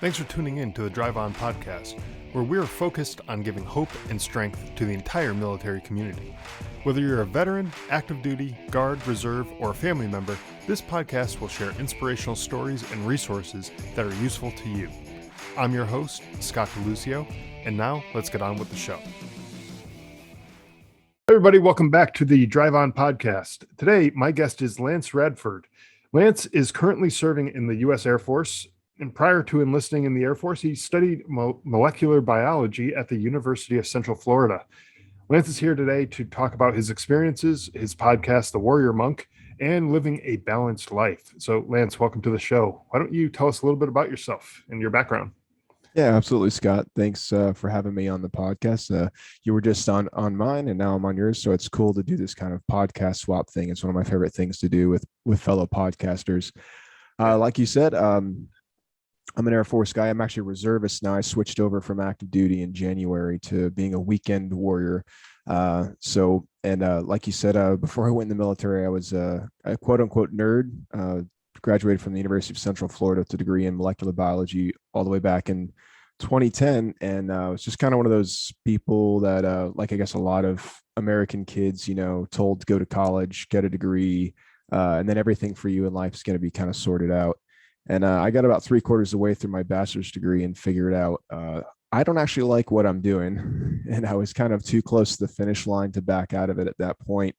Thanks for tuning in to the Drive On podcast, where we are focused on giving hope and strength to the entire military community. Whether you're a veteran, active duty, guard, reserve, or a family member, this podcast will share inspirational stories and resources that are useful to you. I'm your host, Scott DeLucio, and now let's get on with the show. Everybody, welcome back to the Drive On podcast. Today, my guest is Lance Radford. Lance is currently serving in the U.S. Air Force, and prior to enlisting in the Air Force, he studied molecular biology at the University of Central Florida. Lance is here today to talk about his experiences, his podcast, The Warrior Monk, and living a balanced life. So, Lance, welcome to the show. Why don't you tell us a little bit about yourself and your background? Yeah, absolutely, Scott. Thanks for having me on the podcast. You were just on mine, and now I'm on yours. So it's cool to do this kind of podcast swap thing. It's one of my favorite things to do with fellow podcasters. Like you said, I'm an Air Force guy. I'm actually a reservist now. I switched over from active duty in January to being a weekend warrior. Like you said, before I went in the military, I was a quote unquote nerd. Graduated from the University of Central Florida with a degree in molecular biology all the way back in 2010. And I was just kind of one of those people that, like I guess a lot of American kids, told to go to college, get a degree, and then everything for you in life is going to be kind of sorted out. And I got about 3/4 of the way through my bachelor's degree and figured out I don't actually like what I'm doing. And I was kind of too close to the finish line to back out of it at that point.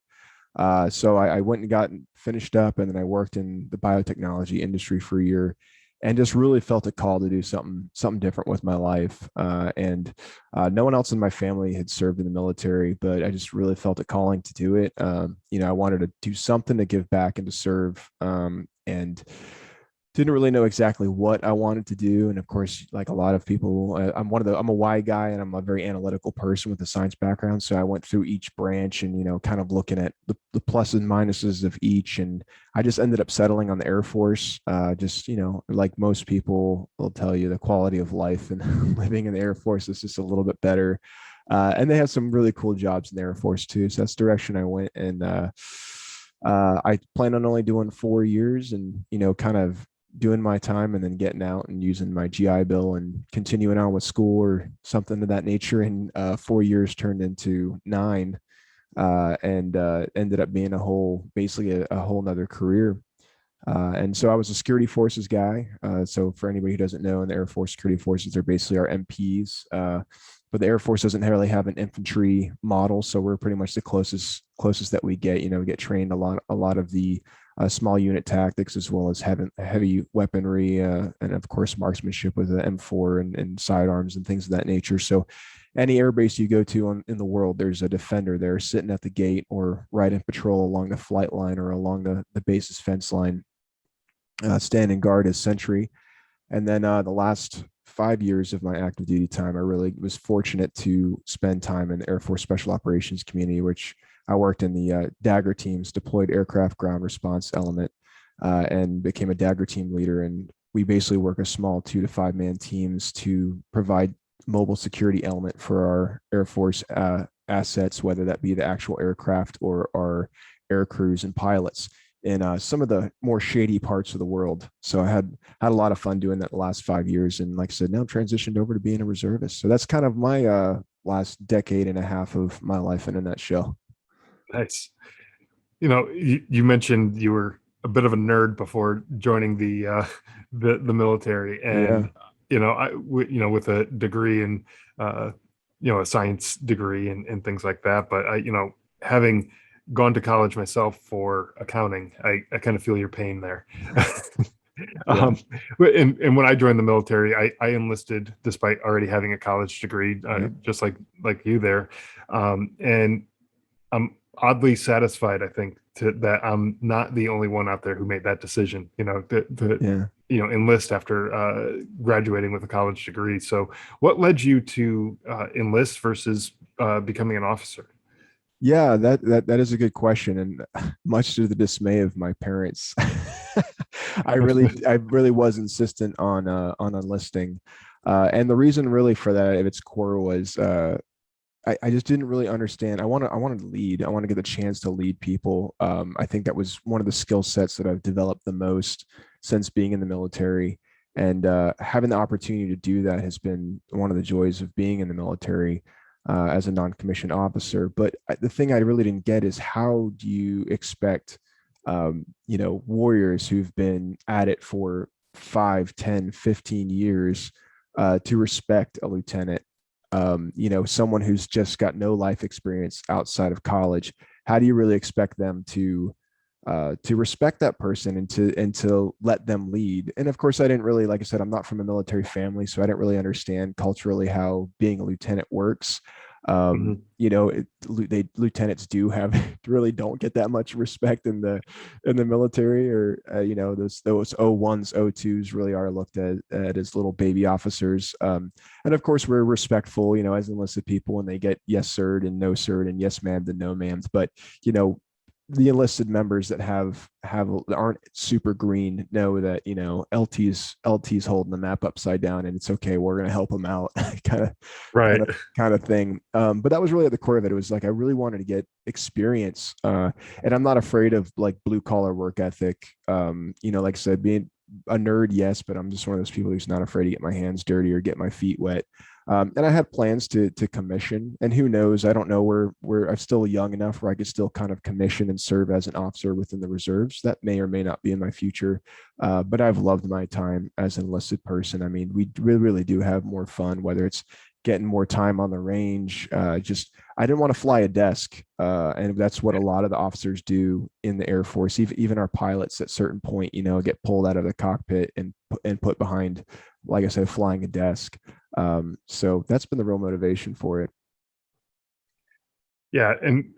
So I went and got finished up, and then I worked in the biotechnology industry for a year and just really felt a call to do something different with my life. No one else in my family had served in the military, but I just really felt a calling to do it. I wanted to do something to give back and to serve. And didn't really know exactly what I wanted to do. And of course, like a lot of people, I'm a why guy, and I'm a very analytical person with a science background. So I went through each branch and, kind of looking at the pluses and minuses of each. And I just ended up settling on the Air Force. Like most people will tell you, the quality of life and living in the Air Force is just a little bit better. And they have some really cool jobs in the Air Force too. So that's the direction I went. And I plan on only doing 4 years and, kind of doing my time and then getting out and using my GI Bill and continuing on with school or something of that nature. And 4 years turned into 9 and ended up being basically a whole nother career. And so I was a security forces guy. So for anybody who doesn't know, in the Air Force, security forces are basically our MPs. But the Air Force doesn't really have an infantry model, so we're pretty much the closest that we get. We get trained a lot of the small unit tactics, as well as heavy weaponry, and of course marksmanship with the M4 and sidearms and things of that nature. So any airbase you go to in the world, there's a defender there sitting at the gate or right in patrol along the flight line or along the base's fence line, standing guard as sentry. And then the last 5 years of my active duty time, I really was fortunate to spend time in the Air Force Special Operations community, which I worked in the Dagger teams, deployed aircraft ground response element, and became a Dagger team leader. And we basically work a small 2 to 5 man teams to provide mobile security element for our Air Force assets, whether that be the actual aircraft or our air crews and pilots in some of the more shady parts of the world. So I had a lot of fun doing that the last 5 years. And like I said, now transitioned over to being a reservist. So that's kind of my last decade and a half of my life in a nutshell. Nice. You mentioned you were a bit of a nerd before joining the military, and with a degree in a science degree and things like that. But having gone to college myself for accounting, I kind of feel your pain there. Yeah. And when I joined the military, I enlisted despite already having a college degree, just like you there, and I'm oddly satisfied, I think, that I'm not the only one out there who made that decision, to enlist after graduating with a college degree. So what led you to enlist versus becoming an officer? Yeah, that is a good question, and much to the dismay of my parents, I really was insistent on enlisting, and the reason really for that at its core was I just didn't really understand. I wanted to lead. I want to get the chance to lead people. I think that was one of the skill sets that I've developed the most since being in the military. And having the opportunity to do that has been one of the joys of being in the military as a non-commissioned officer. But the thing I really didn't get is, how do you expect, warriors who've been at it for 5, 10, 15 years to respect a lieutenant? Someone who's just got no life experience outside of college. How do you really expect them to respect that person and to let them lead? And of course, I didn't really, like I said, I'm not from a military family, so I didn't really understand culturally how being a lieutenant works. Mhm. Lieutenants do have really don't get that much respect in the military, or those O1s, O2s really are looked at as little baby officers. And of course, we're respectful, as enlisted people, and they get yes sir and no sir and yes ma'am and no ma'am. But you know the enlisted members that aren't super green know that LT's holding the map upside down, and it's okay, we're going to help them out, kind of Right. kind of thing. But that was really at the core of it. It was like I really wanted to get experience, and I'm not afraid of like blue collar work ethic. Like I said, being a nerd, yes, but I'm just one of those people who's not afraid to get my hands dirty or get my feet wet. And I had plans to commission, and who knows? I don't know where I'm still young enough where I could still kind of commission and serve as an officer within the reserves. That may or may not be in my future. But I've loved my time as an enlisted person. I mean, we really do have more fun, whether it's getting more time on the range. Just I didn't want to fly a desk, and that's what a lot of the officers do in the Air Force. Even our pilots at certain point, get pulled out of the cockpit and put behind, like I said, flying a desk. So that's been the real motivation for it. Yeah, and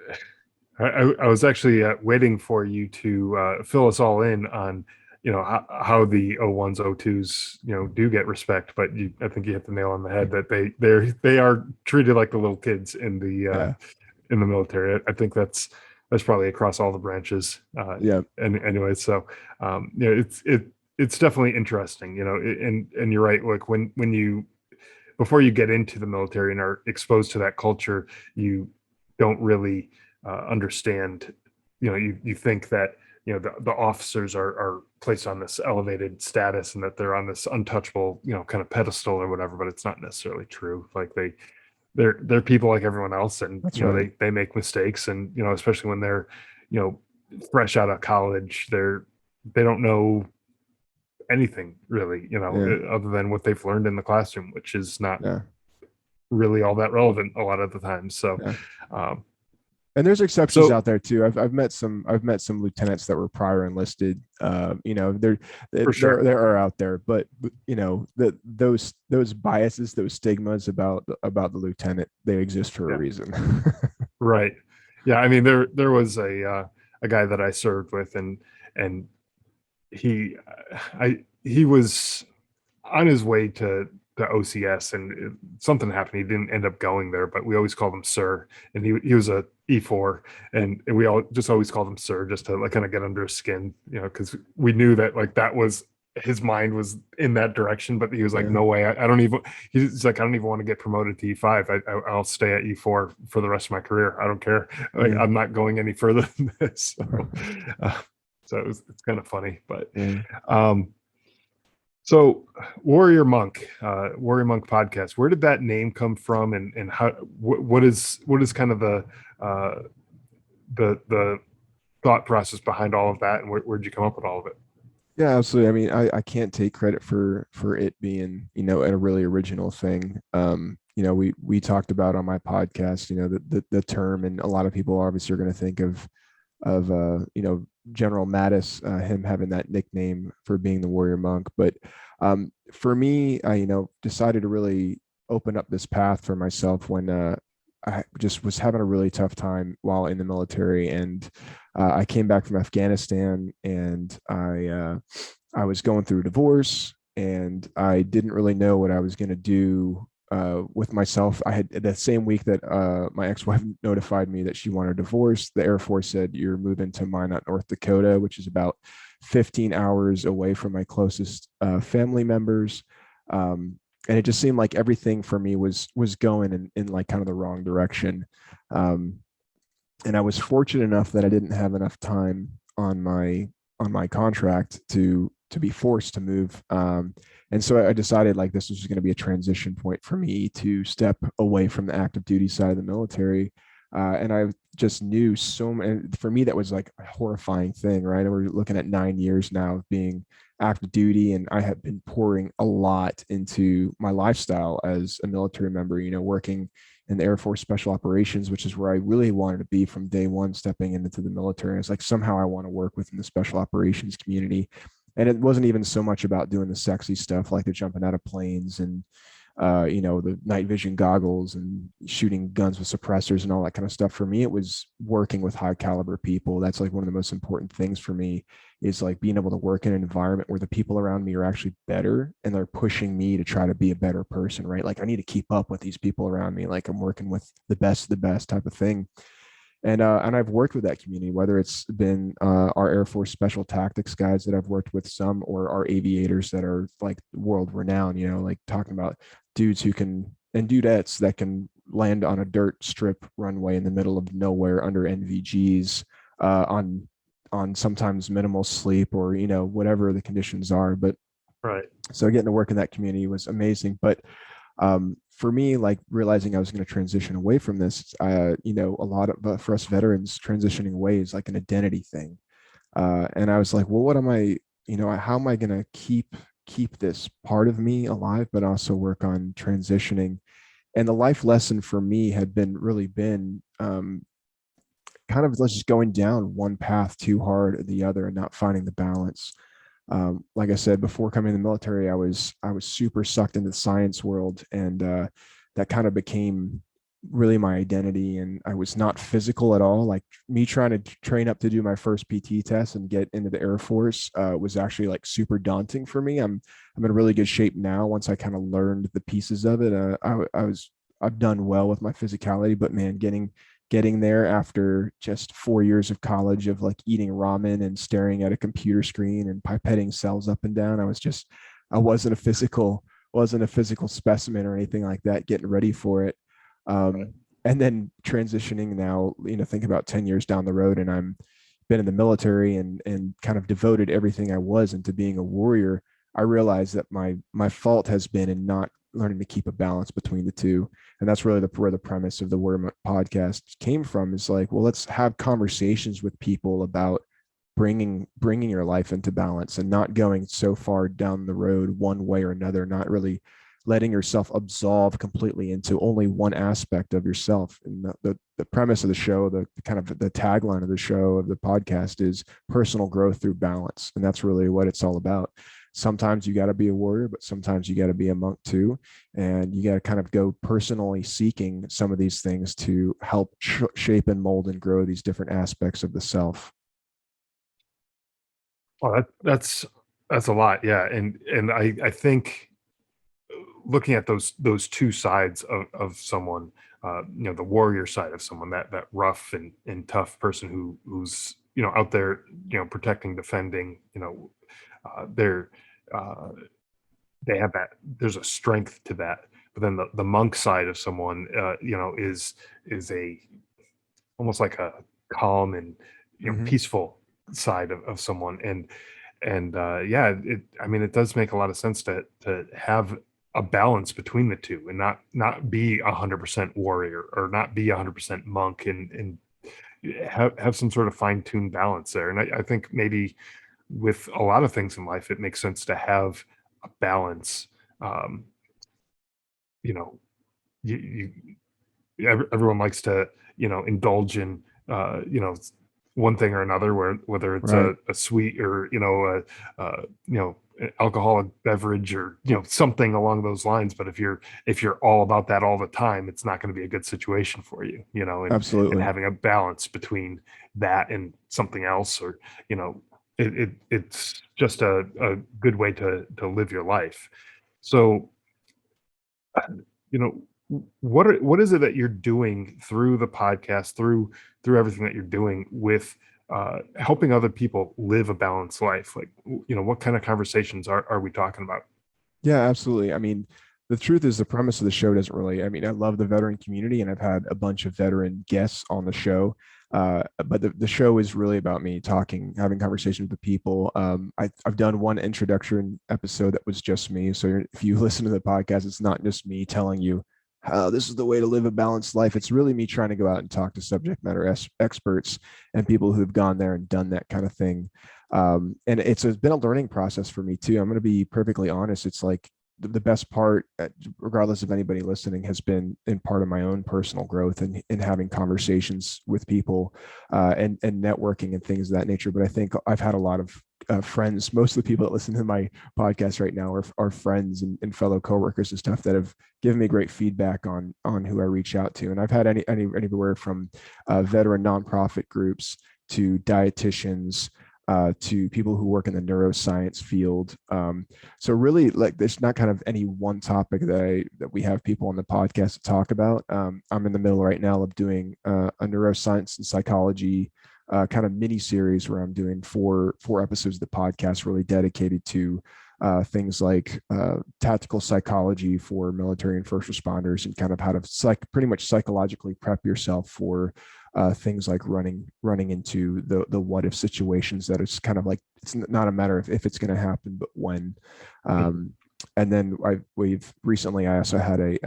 I was actually waiting for you to fill us all in on how the O1s, O2s do get respect, but I think you hit the nail on the head that they are treated like the little kids Yeah, in the military. I think that's probably across all the branches. yeah, And anyway, so it's definitely interesting, and you're right. Like when you before you get into the military and are exposed to that culture, you don't really understand. You think that the officers are placed on this elevated status and that they're on this untouchable kind of pedestal or whatever, but it's not necessarily true. Like they're people like everyone else, and that's right. they make mistakes, and especially when they're you know fresh out of college, they don't know anything really, Yeah, other than what they've learned in the classroom, which is not yeah, really all that relevant a lot of the time. So, yeah. um, And there's exceptions so out there too. I've met some lieutenants that were prior enlisted. There for there sure, there are out there, but those biases, those stigmas about the lieutenant, they exist for a yeah, reason. right, yeah. I mean, there was a guy that I served with, and he he was on his way to OCS, and something happened. He didn't end up going there, but we always called him Sir, and he was a E4, and we all just always called him Sir just to like kind of get under his skin, because we knew that like that was his mind was in that direction, but he was like, Yeah. no way, I don't even. He's like, I don't even want to get promoted to E5. I'll stay at E4 for the rest of my career. I don't care. Like Yeah. I'm not going any further than this. Uh, so it's kind of funny, but Yeah. um, so Warrior Monk podcast, where did that name come from, and how what is kind of uh, the thought process behind all of that, and where'd you come up with all of it? Yeah, absolutely. I mean, I can't take credit for it being, a really original thing. We talked about on my podcast, the term, and a lot of people obviously are going to think of General Mattis, him having that nickname for being the warrior monk. But for me, I decided to really open up this path for myself when I just was having a really tough time while in the military, and I came back from Afghanistan, and I was going through a divorce, and I didn't really know what I was going to do with myself. I had the same week that my ex-wife notified me that she wanted a divorce. The Air Force said, "You're moving to Minot, North Dakota," which is about 15 hours away from my closest family members. And it just seemed like everything for me was going in like kind of the wrong direction. Um, and I was fortunate enough that I didn't have enough time on my contract to be forced to move. And so I decided like this was going to be a transition point for me to step away from the active duty side of the military. And I just knew so many, for me, that was like a horrifying thing, right? And we're looking at 9 years now of being active duty, and I have been pouring a lot into my lifestyle as a military member, working in the Air Force Special Operations, which is where I really wanted to be from day one, stepping into the military. It's like somehow I want to work within the special operations community. And it wasn't even so much about doing the sexy stuff like the jumping out of planes and the night vision goggles and shooting guns with suppressors and all that kind of stuff. For me, it was working with high caliber people. That's like one of the most important things for me, is like being able to work in an environment where the people around me are actually better and they're pushing me to try to be a better person, right? Like I need to keep up with these people around me. Like I'm working with the best of the best type of thing. And I've worked with that community, whether it's been our Air Force Special Tactics guys that I've worked with, some, or our aviators that are like world renowned, like talking about dudes who can, and dudettes that can land on a dirt strip runway in the middle of nowhere under NVGs, on sometimes minimal sleep, or whatever the conditions are. But Right. so getting to work in that community was amazing. But for me, like realizing I was going to transition away from this, a lot of for us veterans, transitioning away is like an identity thing. And I was like, well, what am I, how am I going to keep this part of me alive, but also work on transitioning? And the life lesson for me had been kind of just going down one path too hard or the other and not finding the balance. Like I said, before coming to the military, I was super sucked into the science world, and that kind of became really my identity. And I was not physical at all. Like me trying to train up to do my first PT test and get into the Air Force was actually like super daunting for me. I'm in really good shape now. Once I kind of learned the pieces of it, I've done well with my physicality, but man, getting there after just 4 years of college of like eating ramen and staring at a computer screen and pipetting cells up and down. I wasn't a physical specimen or anything like that, getting ready for it. Right. And then transitioning now, think about 10 years down the road, and I'm been in the military and kind of devoted everything I was into being a warrior. I realized that my fault has been in not learning to keep a balance between the two. And that's really where the premise of the Word podcast came from, is like, well, let's have conversations with people about bringing your life into balance and not going so far down the road one way or another, not really letting yourself absolve completely into only one aspect of yourself. And the premise of the show, the kind of the tagline of the show, of the podcast, is personal growth through balance. And that's really what it's all about. Sometimes you got to be a warrior, but sometimes you got to be a monk too. And you got to kind of go personally seeking some of these things to help shape and mold and grow these different aspects of the self. Well, that's a lot. Yeah. And I think looking at those two sides of someone, the warrior side of someone, that rough and tough person who's out there, protecting, defending, they're uh, they have that. There's a strength to that. But then the monk side of someone, is a almost like a calm and Mm-hmm. peaceful side of someone. And yeah, I mean, it does make a lot of sense to have a balance between the two, and not be 100% warrior, or not be 100% monk, and have some sort of fine-tuned balance there. And I think maybe with a lot of things in life, it makes sense to have a balance. um you know everyone likes to indulge in one thing or another, whether it's Right. a sweet, or an alcoholic beverage, or something along those lines. But if you're all about that all the time, it's not going to be a good situation for you. And Absolutely. having a balance between that and something else, or it's just a good way to live your life. So you know what is it that you're doing through the podcast, through everything that you're doing with helping other people live a balanced life? Like, what kind of conversations are we talking about? Yeah, absolutely. I mean, the truth is the premise of the show doesn't really, I mean, I love the veteran community and I've had a bunch of veteran guests on the show. But the show is really about me talking, having conversations with the people. I've done one introduction episode that was just me. So if you listen to the podcast, it's not just me telling you how this is the way to live a balanced life. It's really me trying to go out and talk to subject matter experts and people who've gone there and done that kind of thing. And it's been a learning process for me too. I'm going to be perfectly honest. It's like the best part, regardless of anybody listening, has been in part of my own personal growth and in having conversations with people and networking and things of that nature. But I think I've had a lot of friends. Most of the people that listen to my podcast right now are friends and fellow coworkers and stuff that have given me great feedback on who I reach out to. And I've had anywhere from veteran nonprofit groups to dietitians, to people who work in the neuroscience field. So really, like, there's not kind of any one topic that we have people on the podcast to talk about. I'm in the middle right now of doing a neuroscience and psychology kind of mini series where I'm doing four episodes of the podcast really dedicated to things like tactical psychology for military and first responders, and kind of how to pretty much psychologically prep yourself for things like running into the what if situations that it's kind of like, it's not a matter of if it's going to happen, but when. And then we've recently, I also had a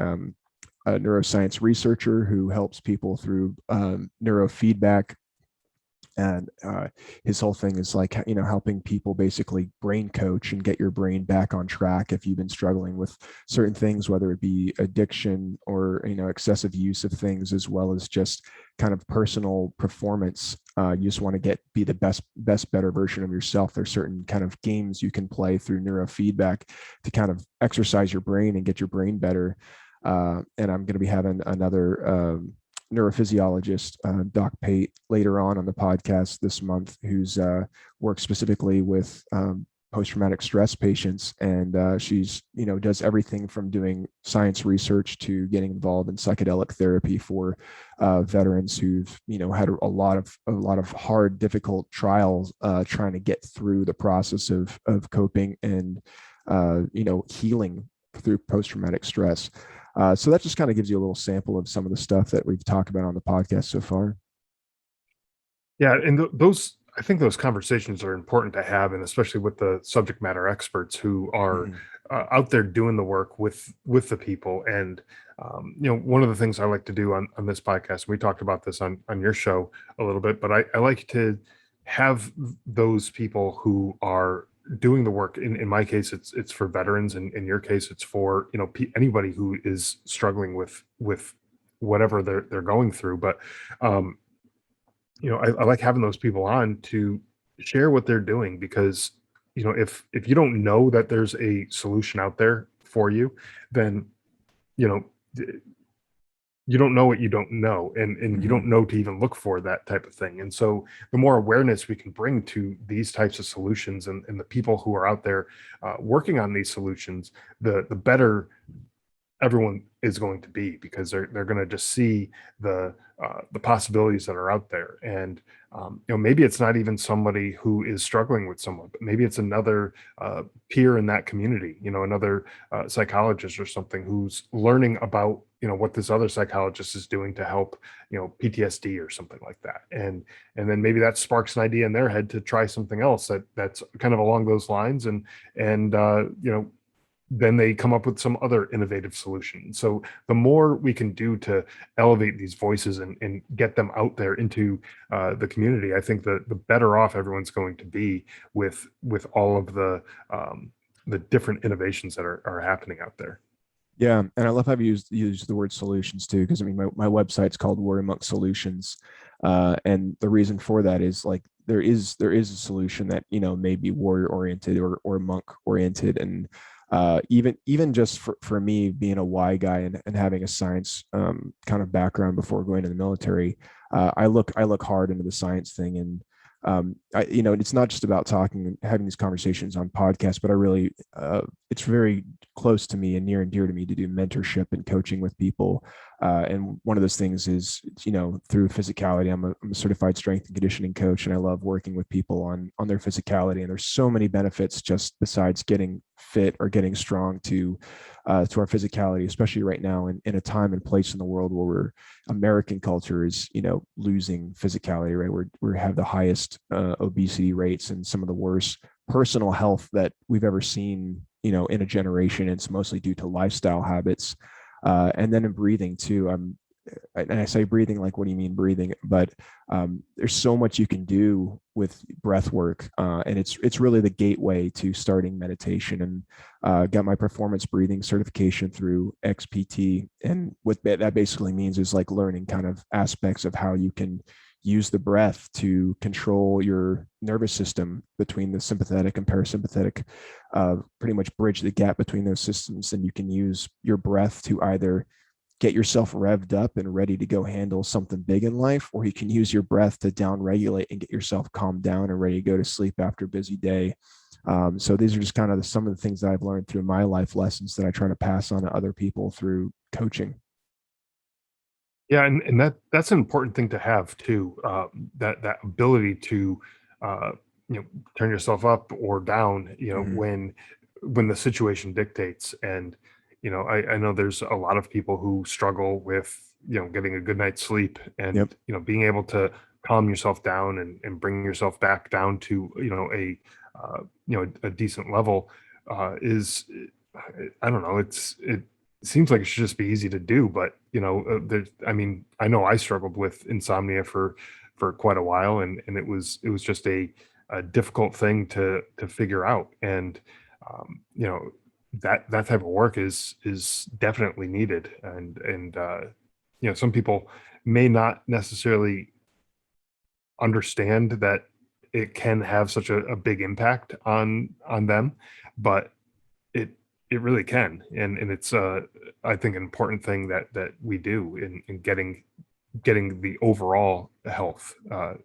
neuroscience researcher who helps people through neurofeedback. And his whole thing is like, helping people basically brain coach and get your brain back on track if you've been struggling with certain things, whether it be addiction or excessive use of things, as well as just kind of personal performance. You just want to be the best better version of yourself. There's certain kind of games you can play through neurofeedback to kind of exercise your brain and get your brain better. And I'm going to be having another neurophysiologist, Doc Pate, later on the podcast this month, who's works specifically with post-traumatic stress patients. And she's, does everything from doing science research to getting involved in psychedelic therapy for veterans who've, had a lot of hard, difficult trials trying to get through the process of coping and, healing through post-traumatic stress. So that just kind of gives you a little sample of some of the stuff that we've talked about on the podcast so far. Yeah, and I think those conversations are important to have, and especially with the subject matter experts who are out there doing the work with the people. And one of the things I like to do on this podcast, we talked about this on your show a little bit, but I like to have those people who are doing the work. In my case, it's for veterans, and in your case, it's for anybody who is struggling with whatever they're going through. But I like having those people on to share what they're doing, because if you don't know that there's a solution out there for you, then you don't know what you don't know, and you don't know to even look for that type of thing. And so the more awareness we can bring to these types of solutions, and the people who are out there working on these solutions, the better everyone is going to be, because they're going to just see the possibilities that are out there. And maybe it's not even somebody who is struggling with someone, but maybe it's another peer in that community, another psychologist or something who's learning about what this other psychologist is doing to help PTSD or something like that. And then maybe that sparks an idea in their head to try something else that's kind of along those lines, and then they come up with some other innovative solution. So the more we can do to elevate these voices and get them out there into the community, I think the better off everyone's going to be with all of the different innovations that are happening out there. Yeah, and I love how you use the word solutions too, because I mean my website's called Warrior Monk Solutions, and the reason for that is like there is a solution that may be warrior oriented or monk oriented. And even just for me being a Y guy and having a science kind of background before going to the military, I look hard into the science thing. And it's not just about talking and having these conversations on podcasts, but I really, it's very close to me and near and dear to me to do mentorship and coaching with people And one of those things is, through physicality. I'm a certified strength and conditioning coach, and I love working with people on their physicality. And there's so many benefits just besides getting fit or getting strong to our physicality, especially right now in a time and place in the world where American culture is, losing physicality, right? We have the highest obesity rates and some of the worst personal health that we've ever seen, in a generation. It's mostly due to lifestyle habits. And then in breathing too. And I say breathing, like, what do you mean breathing? But there's so much you can do with breath work, and it's really the gateway to starting meditation. And got my performance breathing certification through XPT, and what that basically means is like learning kind of aspects of how you can use the breath to control your nervous system between the sympathetic and parasympathetic, pretty much bridge the gap between those systems. And you can use your breath to either get yourself revved up and ready to go handle something big in life, or you can use your breath to down regulate and get yourself calmed down and ready to go to sleep after a busy day. So these are just kind of some of the things that I've learned through my life lessons that I try to pass on to other people through coaching. Yeah, and that's an important thing to have too. That ability to uh, turn yourself up or down, Mhm. when the situation dictates. And I know there's a lot of people who struggle with getting a good night's sleep, Yep. and being able to calm yourself down and bring yourself back down to a decent level is, I don't know, it seems like it should just be easy to do. But there's, I mean, I know I struggled with insomnia for quite a while, and it was just a difficult thing to figure out. And that type of work is definitely needed. And some people may not necessarily understand that it can have such a big impact on them, but it it really can. And it's I think an important thing that we do in getting the overall health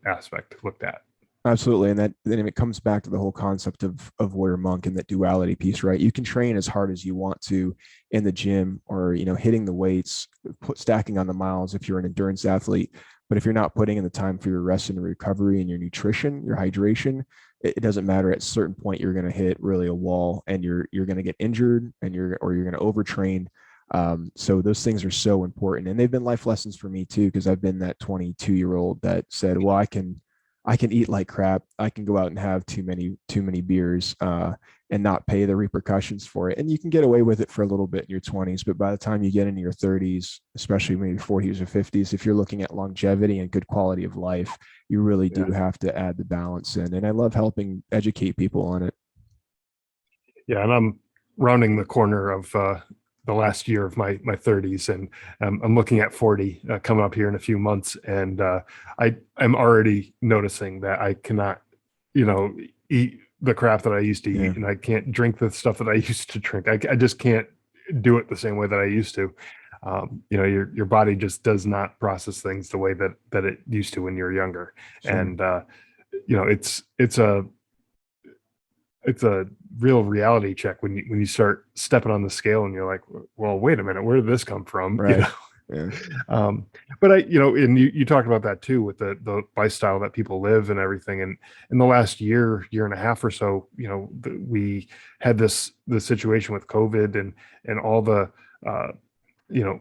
aspect looked at. Absolutely. And that then it comes back to the whole concept of warrior monk and that duality piece, right? You can train as hard as you want to in the gym, or, hitting the weights, stacking on the miles if you're an endurance athlete. But if you're not putting in the time for your rest and recovery and your nutrition, your hydration, it doesn't matter. At a certain point, you're going to hit really a wall, and you're going to get injured, and you're going to overtrain. So those things are so important, and they've been life lessons for me too, because I've been that 22-year-old that said, well, I can eat like crap. I can go out and have too many beers, and not pay the repercussions for it. And you can get away with it for a little bit in your 20s, but by the time you get into your 30s, especially maybe 40s or 50s, if you're looking at longevity and good quality of life, you really do Yeah. have to add the balance in. And I love helping educate people on it. Yeah, and I'm rounding the corner of the last year of my 30s, and I'm looking at 40 coming up here in a few months. And I'm already noticing that I cannot, eat the crap that I used to Yeah. eat, and I can't drink the stuff that I used to drink. I just can't do it the same way that I used to. Your body just does not process things the way that it used to when you're younger. Sure. And it's a real reality check when you start stepping on the scale and you're like, well, wait a minute, where did this come from? Right. Yeah. Um, but and you talked about that too, with the lifestyle that people live and everything. And in the last year and a half or so, we had the situation with COVID and all the uh, you know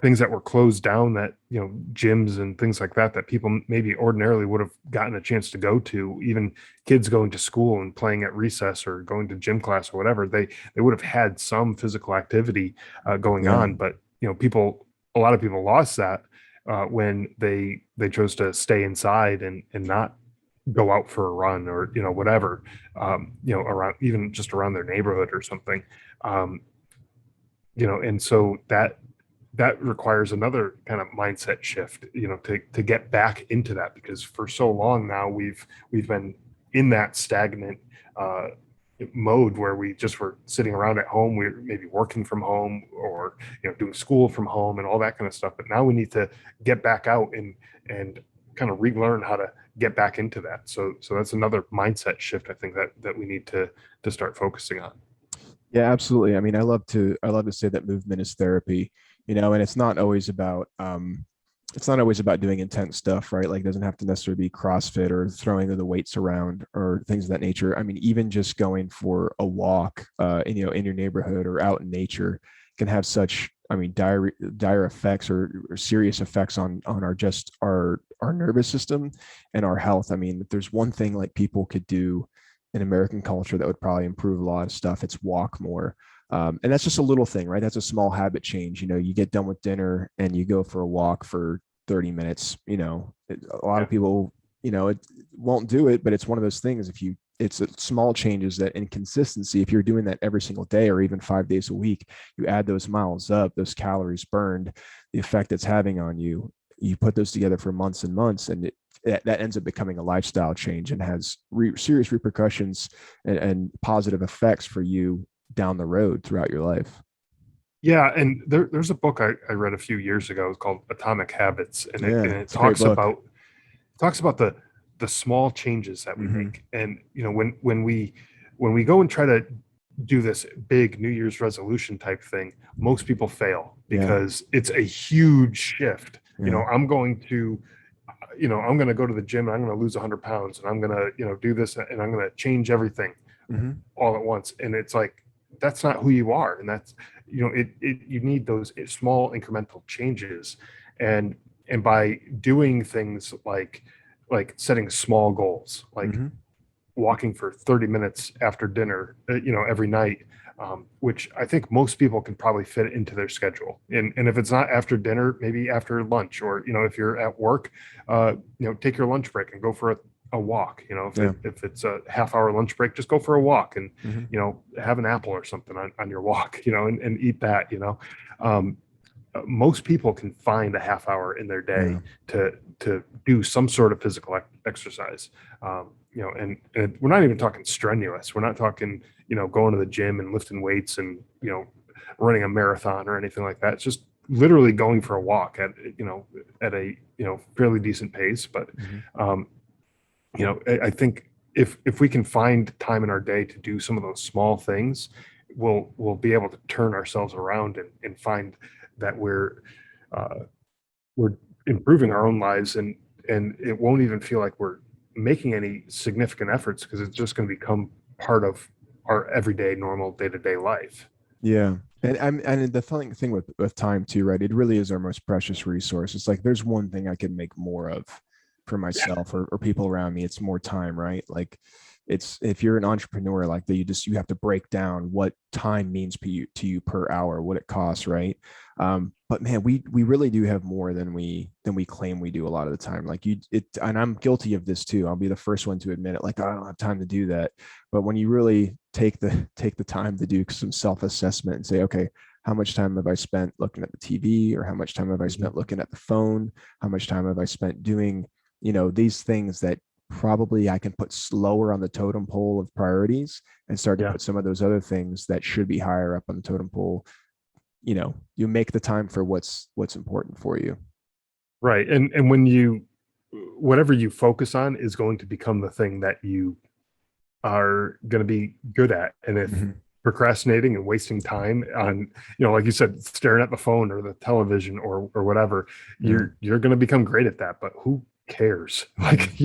things that were closed down, that gyms and things like that people maybe ordinarily would have gotten a chance to go to. Even kids going to school and playing at recess or going to gym class or whatever, they would have had some physical activity going Yeah. on. But a lot of people lost that when they chose to stay inside and not go out for a run, or whatever, around, even just around their neighborhood or something. um, and so that requires another kind of mindset shift, to get back into that, because for so long now we've been in that stagnant uh, mode where we just were sitting around at home. We are maybe working from home, or doing school from home and all that kind of stuff. But now we need to get back out and kind of relearn how to get back into that. So that's another mindset shift, I think, that we need to start focusing on. Yeah, absolutely. I mean, I love to say that movement is therapy, and it's not always about doing intense stuff, right? Like it doesn't have to necessarily be CrossFit or throwing the weights around or things of that nature. I mean, even just going for a walk, in your neighborhood or out in nature can have such, I mean, dire effects or serious effects on our nervous system and our health. I mean, if there's one thing like people could do in American culture that would probably improve a lot of stuff, it's walk more. And that's just a little thing, right? That's a small habit change. You get done with dinner and you go for a walk for 30 minutes. A lot Yeah. of people, it won't do it, but it's one of those things. It's a small changes that inconsistency. If you're doing that every single day or even 5 days a week, you add those miles up, those calories burned, the effect it's having on you. You put those together for months and months, and that ends up becoming a lifestyle change and has serious repercussions and positive effects for you down the road throughout your life. Yeah, and there's a book I read a few years ago. It's called Atomic Habits, and it, Yeah, and it it's a great book. talks about the small changes that we Mm-hmm. make. And when we go and try to do this big New Year's resolution type thing, most people fail Yeah, because it's a huge shift. yeah. I'm going to go to the gym and I'm going to lose 100 pounds and I'm going to do this and I'm going to change everything Mm-hmm. all at once. And it's like, that's not who you are. And that's, you need those small incremental changes. And, and by doing things like setting small goals, like Mm-hmm. walking for 30 minutes after dinner, every night, which I think most people can probably fit into their schedule. And if it's not after dinner, maybe after lunch, or, if you're at work, take your lunch break and go for a walk. Yeah. If it's a half-hour lunch break, just go for a walk and, Mm-hmm. have an apple or something on your walk, and eat that. Um, Most people can find a half hour in their Yeah. day to do some sort of physical exercise. And we're not even talking strenuous. We're not talking, going to the gym and lifting weights and, running a marathon or anything like that. It's just literally going for a walk at a, fairly decent pace. But, Mm-hmm. um, I think if we can find time in our day to do some of those small things, we'll be able to turn ourselves around and find that uh, we're improving our own lives, and it won't even feel like we're making any significant efforts because it's just going to become part of our everyday normal day-to-day life. Yeah. And the funny thing with time too, right? It really is our most precious resource. It's like there's one thing I can make more of for Yeah. myself or people around me. It's more time, right? Like it's if you're an entrepreneur like that, you have to break down what time means to you per hour, what it costs, right? But man, we really do have more than we claim we do a lot of the time. Like and I'm guilty of this too. I'll be the first one to admit it. Like, I don't have time to do that. But when you really take the time to do some self-assessment and say, okay, how much time have I spent looking at the TV, or how much time have I Mhm. spent looking at the phone? How much time have I spent doing, these things that probably I can put slower on the totem pole of priorities and start to Yeah. put some of those other things that should be higher up on the totem pole. You make the time for what's important for you. Right. And when whatever you focus on is going to become the thing that you are going to be good at. And if Mm-hmm. procrastinating and wasting time on, like you said, staring at the phone or the television or whatever, Yeah. you're going to become great at that. But who cares? Mm-hmm. Like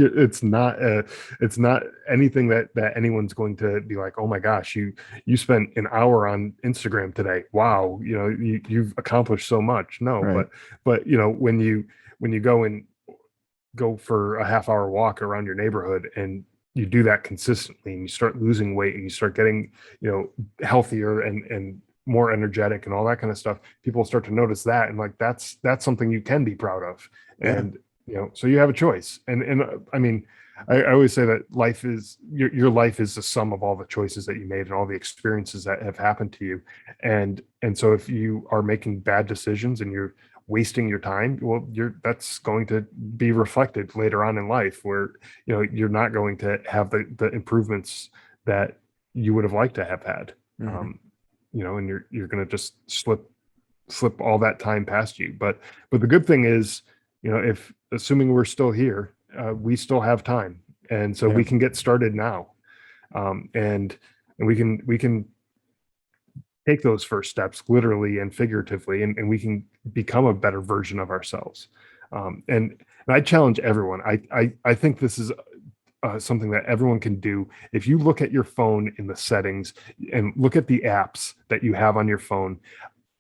it's not anything that anyone's going to be like, oh my gosh, you spent an hour on Instagram today. Wow, you've accomplished so much. No, Right. but when you go for a half hour walk around your neighborhood and you do that consistently and you start losing weight and you start getting healthier and more energetic and all that kind of stuff, people start to notice that, and like that's something you can be proud of. Yeah. And so you have a choice. And I mean, I always say that life is your life is the sum of all the choices that you made and all the experiences that have happened to you. And so if you are making bad decisions and you're wasting your time, well, that's going to be reflected later on in life, where you're not going to have the improvements that you would have liked to have had. Mm-hmm. um and you're going to just slip all that time past you. But the good thing is, if assuming we're still here, we still have time, and so Yeah. we can get started now. And we can take those first steps literally and figuratively, and we can become a better version of ourselves. And I challenge everyone. I think this is something that everyone can do. If you look at your phone in the settings and look at the apps that you have on your phone,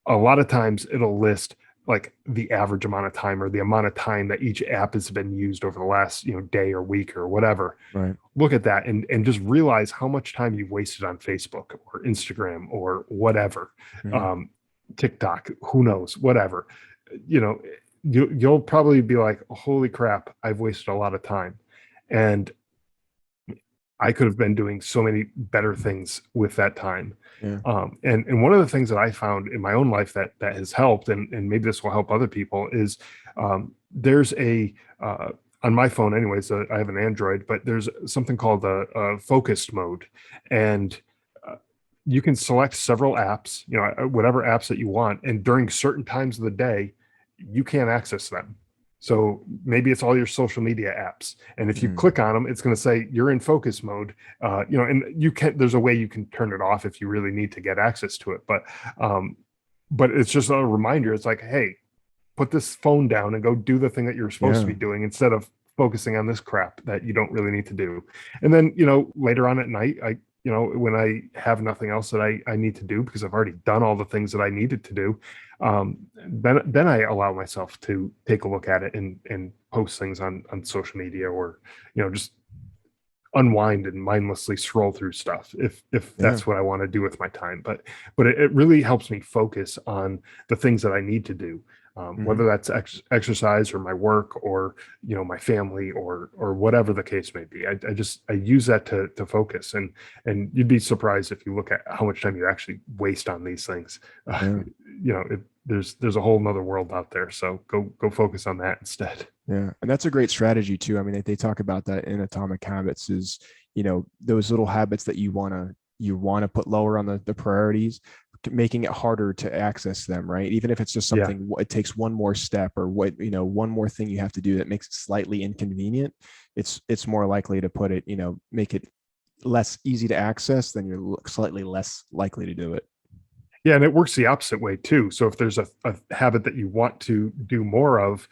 a lot of times it'll list like the average amount of time or the amount of time that each app has been used over the last day or week or whatever. Right. Look at that and just realize how much time you've wasted on Facebook or Instagram or whatever. Mhm. um, TikTok, who knows, whatever. you know you'll probably be like, holy crap, I've wasted a lot of time, and I could have been doing so many better things with that time. Yeah. And one of the things that I found in my own life that has helped, and maybe this will help other people, is there's a on my phone, anyways. I have an Android, but there's something called a focused mode, and uh, you can select several apps, whatever apps that you want, and during certain times of the day, you can't access them. So maybe it's all your social media apps, and if you Mm. click on them, it's going to say you're in focus mode. And you can. There's a way you can turn it off if you really need to get access to it, um, but it's just a reminder. It's like, hey, put this phone down and go do the thing that you're supposed to Yeah. be doing instead of focusing on this crap that you don't really need to do. And then, later on at night, when I have nothing else that I need to do because I've already done all the things that I needed to do, then I allow myself to take a look at it and post things on social media, or, just unwind and mindlessly scroll through stuff if Yeah. that's what I want to do with my time. But it really helps me focus on the things that I need to do, Mhm. whether that's exercise or my work or my family or whatever the case may be. I use that to focus, and you'd be surprised if you look at how much time you actually waste on these things. uh, Yeah. there's a whole nother world out there, so go focus on that instead. Yeah, and that's a great strategy too. I mean, they talk about that in Atomic Habits is, those little habits that you want to put lower on the priorities, making it harder to access them, right? Even if it's just Yeah. something, it takes one more step or one more thing you have to do that makes it slightly inconvenient. It's more likely to put it, make it less easy to access, then you're slightly less likely to do it. Yeah, and it works the opposite way too. So if there's a habit that you want to do more of,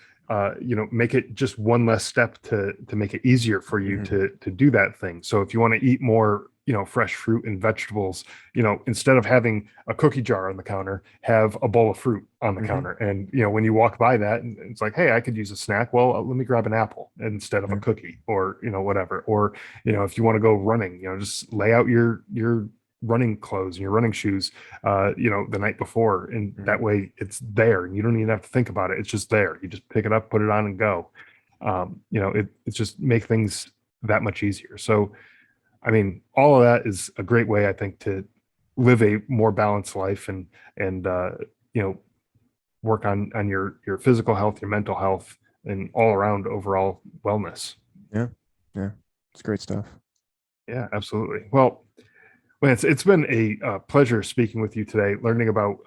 make it just one less step to make it easier for you Mhm. to do that thing. So if you want to eat more, fresh fruit and vegetables, instead of having a cookie jar on the counter, have a bowl of fruit on the Mhm. counter. And when you walk by that, and it's like, hey, I could use a snack. Well, let me grab an apple instead of a Yeah. cookie, or whatever. Or if you want to go running, just lay out your running clothes and your running shoes the night before, and that Mhm. way it's there and you don't even have to think about it. It's just there. You just pick it up, put it on, and go. It's just make things that much easier. So, I mean, all of that is a great way, I think, to live a more balanced life, and you know work on your physical health, your mental health, and all around overall wellness. Yeah. Yeah. It's great stuff. Yeah, absolutely. Well, it's been a pleasure speaking with you today, learning about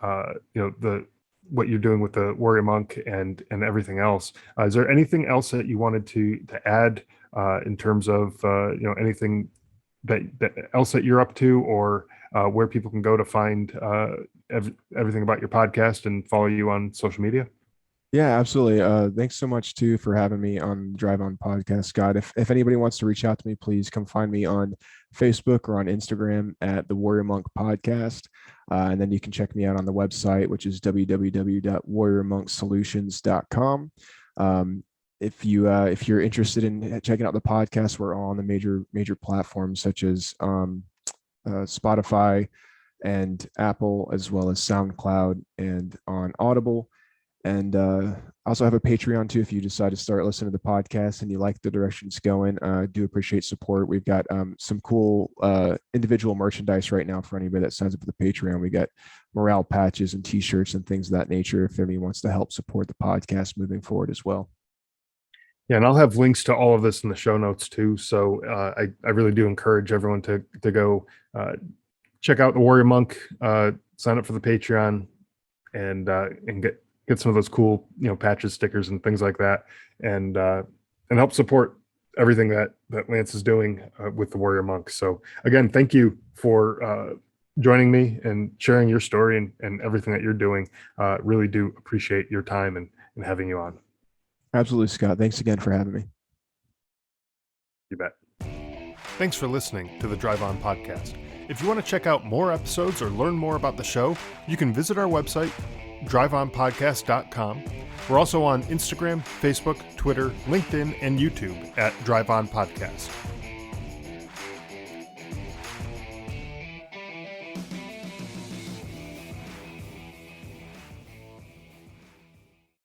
the what you're doing with the Warrior Monk and everything else. Is there anything else that you wanted to add in terms of anything that else that you're up to, or where people can go to find everything about your podcast and follow you on social media? Yeah, absolutely. Thanks so much too for having me on the Drive On podcast, Scott. If anybody wants to reach out to me, please come find me on Facebook or on Instagram at the Warrior Monk Podcast. And then you can check me out on the website, which is www.warriormonksolutions.com. If you're interested in checking out the podcast, we're on the major platforms such as Spotify and Apple, as well as SoundCloud and on Audible. And I also have a Patreon too. If you decide to start listening to the podcast and you like the direction it's going, I do appreciate support. We've got some cool individual merchandise right now for anybody that signs up for the Patreon. We got morale patches and T-shirts and things of that nature. If anybody wants to help support the podcast moving forward as well. Yeah, and I'll have links to all of this in the show notes too. So I really do encourage everyone to go check out the Warrior Monk, sign up for the Patreon, and get some of those cool patches, stickers, and things like that, and help support everything that Lance is doing with the Warrior Monk. So again, thank you for joining me and sharing your story and everything that you're doing. Really do appreciate your time and having you on. Absolutely, Scott. Thanks again for having me. You bet. Thanks for listening to the Drive On Podcast. If you want to check out more episodes or learn more about the show, you can visit our website, driveonpodcast.com. We're also on Instagram, Facebook, Twitter, LinkedIn, and YouTube at Drive On Podcast.